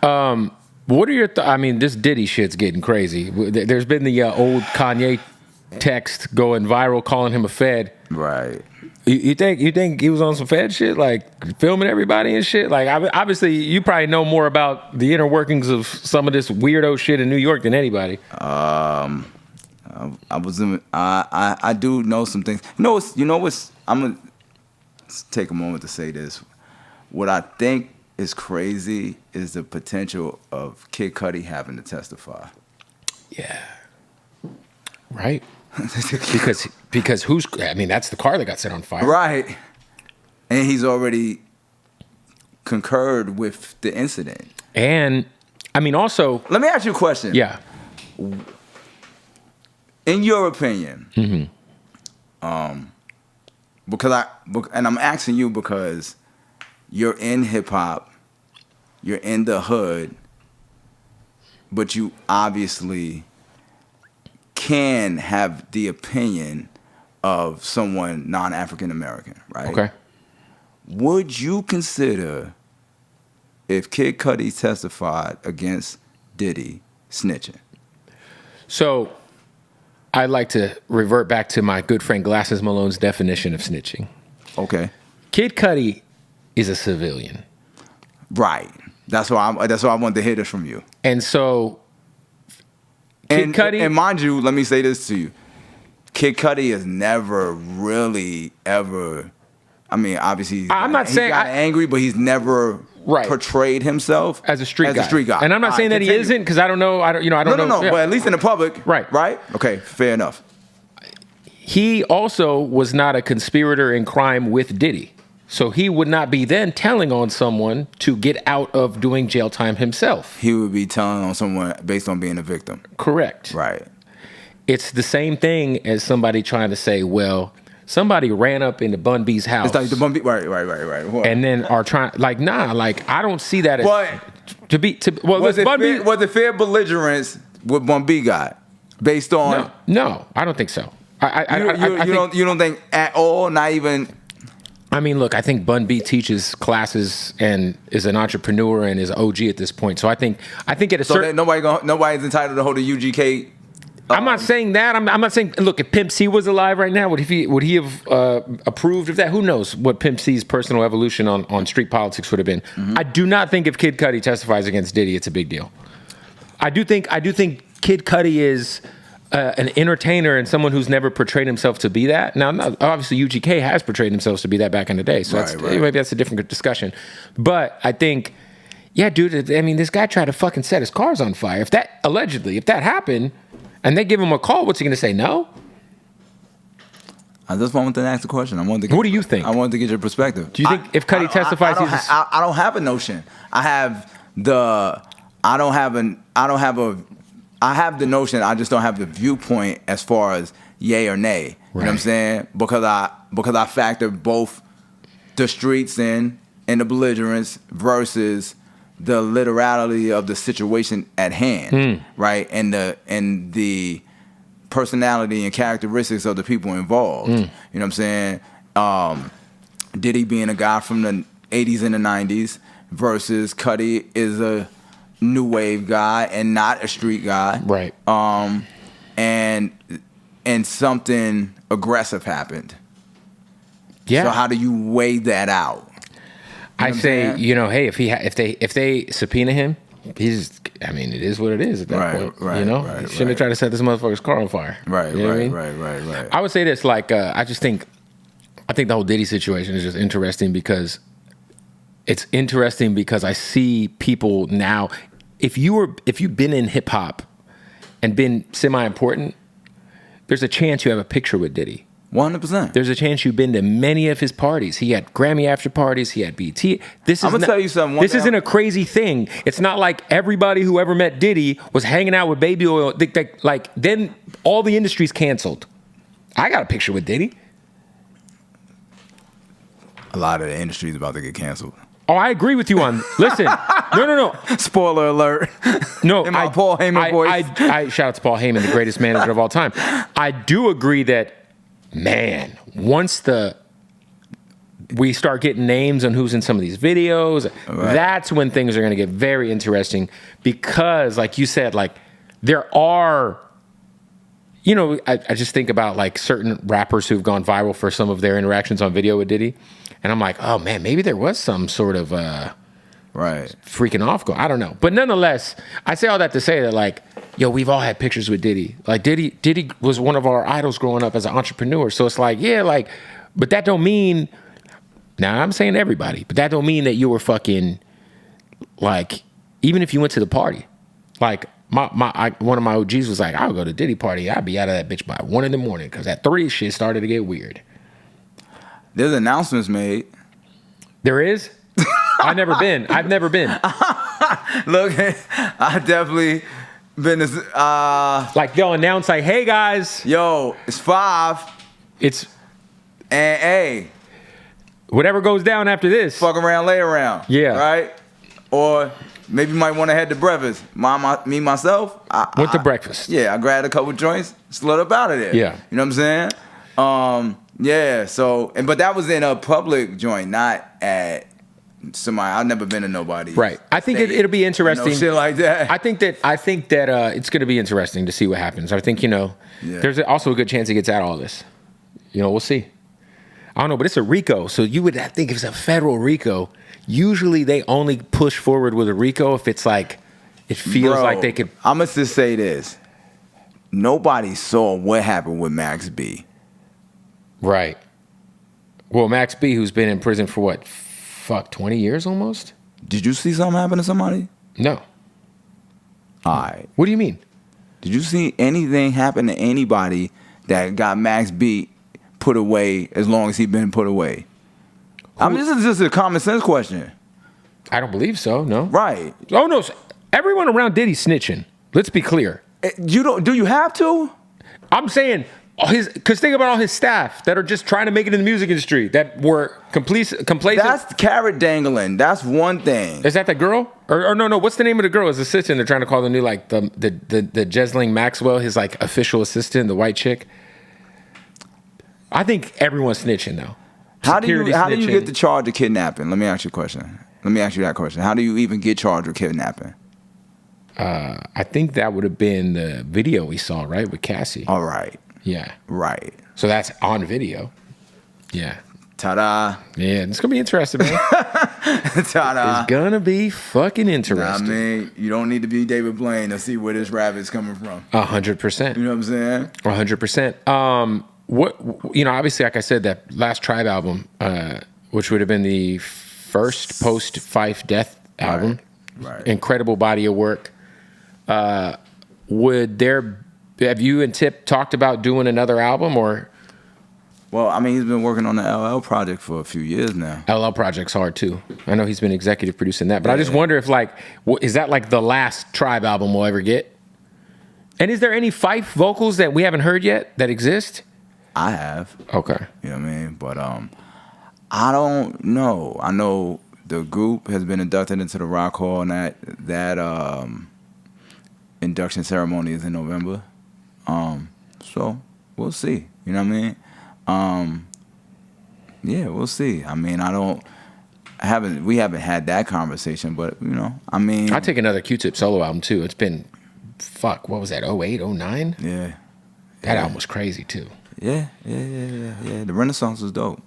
What are your I mean, this Diddy shit's getting crazy. There's been the old Kanye text going viral calling him a Fed. Right. You think he was on some Fed shit, like filming everybody and shit? Like, obviously, you probably know more about the inner workings of some of this weirdo shit in New York than anybody. I do know some things. You know what's? I'm gonna take a moment to say this. What I think is crazy is the potential of Kid Cudi having to testify. Yeah. Right. because who's? I mean, that's the car that got set on fire. Right. And he's already concurred with the incident. And I mean, also, let me ask you a question. Yeah. In your opinion, because I'm asking you because you're in hip hop, you're in the hood, but you obviously can have the opinion of someone non-African American, right? Okay. Would you consider, if Kid Cudi testified against Diddy, snitching? So, I'd like to revert back to my good friend Glasses Malone's definition of snitching. Okay. Kid Cudi is a civilian. Right. That's why I wanted to hear this from you. And so, Kid Cudi, and mind you, let me say this to you. Kid Cudi has never really ever, I mean, obviously, I'm not saying he got angry, but he's never portrayed himself as a street guy. And I'm not saying that he isn't, because I don't know. I don't know. No. Yeah. But at least in the public, right? Okay, fair enough. He also was not a conspirator in crime with Diddy. So he would not be then telling on someone to get out of doing jail time himself. He would be telling on someone based on being a victim. Correct. Right. It's the same thing as somebody trying to say, well, somebody ran up into Bun B's house. It's like the Bun B, right. What? And then are trying, like, nah, like, I don't see that as, was it fair belligerence what Bun B got based on? No, I don't think so. You don't think at all, not even. I mean, look, I think Bun B teaches classes and is an entrepreneur and is OG at this point. So I think at a certain... nobody's entitled to hold a UGK... I'm not saying that. I'm not saying... Look, if Pimp C was alive right now, would he have approved of that? Who knows what Pimp C's personal evolution on street politics would have been. Mm-hmm. I do not think if Kid Cudi testifies against Diddy, it's a big deal. I do think Kid Cudi is... an entertainer and someone who's never portrayed himself to be that. Now, obviously, UGK has portrayed themselves to be that back in the day, so maybe that's a different discussion. But I think, yeah, dude, I mean, this guy tried to fucking set his cars on fire. If that happened, and they give him a call, what's he going to say, no? I just wanted to ask the question. What do you think? I wanted to get your perspective. Do you think if Cudi testifies, I don't have a notion. I have the notion, I just don't have the viewpoint as far as yay or nay. You know what I'm saying? Because I factor both the streets in and the belligerence versus the literality of the situation at hand, right? And the personality and characteristics of the people involved. You know what I'm saying? Diddy being a guy from the 80s and the 90s versus Cudi is a new wave guy and not a street guy. Right. And something aggressive happened. Yeah. So how do you weigh that out? I say, hey, if they subpoena him, it is what it is at that point. You shouldn't have tried to set this motherfucker's car on fire. Right. I would say this, like, I think the whole Diddy situation is just interesting because I see people now. If you've been in hip hop and been semi-important, there's a chance you have a picture with Diddy. 100%. There's a chance you've been to many of his parties. He had Grammy after parties. He had BT. I'm gonna tell you something. This isn't a crazy thing. It's not like everybody who ever met Diddy was hanging out with Baby Oil. Like then all the industry's canceled. I got a picture with Diddy. A lot of the industry is about to get canceled. Oh, I agree with you on. Listen, no. Spoiler alert. No, in my Paul Heyman voice. I shout out to Paul Heyman, the greatest manager of all time. I do agree that, man, once the we start getting names on who's in some of these videos, Right. that's when things are going to get very interesting because, like you said, like there are, you know, I just think about like certain rappers who've gone viral for some of their interactions on video with Diddy, and I'm like, oh man, maybe there was some sort of Right. freaking off go. I don't know, but nonetheless, I say all that to say that like, yo, we've all had pictures with Diddy. Like Diddy was one of our idols growing up as an entrepreneur. So it's like, yeah, like, but that don't mean. Now I'm saying everybody, but that don't mean that you were fucking like. Even if you went to the party, like one of my OGs was like, I'll go to Diddy party. I'll be out of that bitch by 1 a.m. because at 3 shit started to get weird. There's announcements made. There is. I've never been. Look, I definitely been this. Like they'll announce like, hey guys, Yo, it's 5, it's and hey, whatever goes down after this. fuck around, lay around. Yeah. Right. Or maybe you might want to head to breakfast. Myself. Went to breakfast. Yeah, I grabbed a couple joints, slid up out of there. Yeah. You know what I'm saying? Yeah. So, but that was in a public joint, not at somebody. I've never been to nobody. Right. I think it'll be interesting. You know, shit like that. I think that it's going to be interesting to see what happens. I think, you know, there's also a good chance he gets out of all this. You know, we'll see. I don't know, but it's a RICO. So you would think if it's a federal RICO, usually they only push forward with a RICO if it's like, it feels Bro, like they could. I'm going to just say this. Nobody saw what happened with Max B. Right. Well, Max B, who's been in prison for what? 20 years almost? Did you see something happen to somebody? No. All right. What do you mean? Did you see anything happen to anybody that got Max B put away as long as he been put away? I mean, this is just a common sense question. I don't believe so, no. Right. Oh, no. Everyone around Diddy's snitching. Let's be clear. Do you have to? I'm saying, because think about all his staff that are just trying to make it in the music industry that were complacent. That's carrot dangling. That's one thing. Is that the girl? Or no, what's the name of the girl? His assistant, they're trying to call the new, like, the Jesling Maxwell, his, like, official assistant, the white chick. I think everyone's snitching, though. How do you Snitching. get the charge of kidnapping? Let me ask you a question. Let me ask you that question. How do you even get charged with kidnapping? I think that would have been the video we saw, right, with Cassie. All right. Yeah. Right. So that's on video. Yeah. Ta-da. Yeah, it's gonna be interesting, man. Ta-da. It's gonna be fucking interesting. I mean, you don't need to be David Blaine to see where this rap is coming from. 100%. You know what I'm saying? 100%. What, you know, obviously, like I said, that last Tribe album, which would have been the first post Fife death album, Right. Incredible body of work. Have you and Tip talked about doing another album or? Well, I mean, he's been working on the LL project for a few years now. LL project's hard too. I know he's been executive producing that, but I just wonder if is that like the last Tribe album we'll ever get? And is there any Fife vocals that we haven't heard yet that exist? I have. Okay. You know what I mean? But I don't know. I know the group has been inducted into the Rock Hall, and that induction ceremony is in November. So we'll see. You know what I mean? Yeah, we'll see. I mean, we haven't had that conversation, but you know, I mean, I take another Q-Tip solo album too. It's been, what was that, 08, 09? Yeah. That album was crazy too. Yeah. The Renaissance was dope.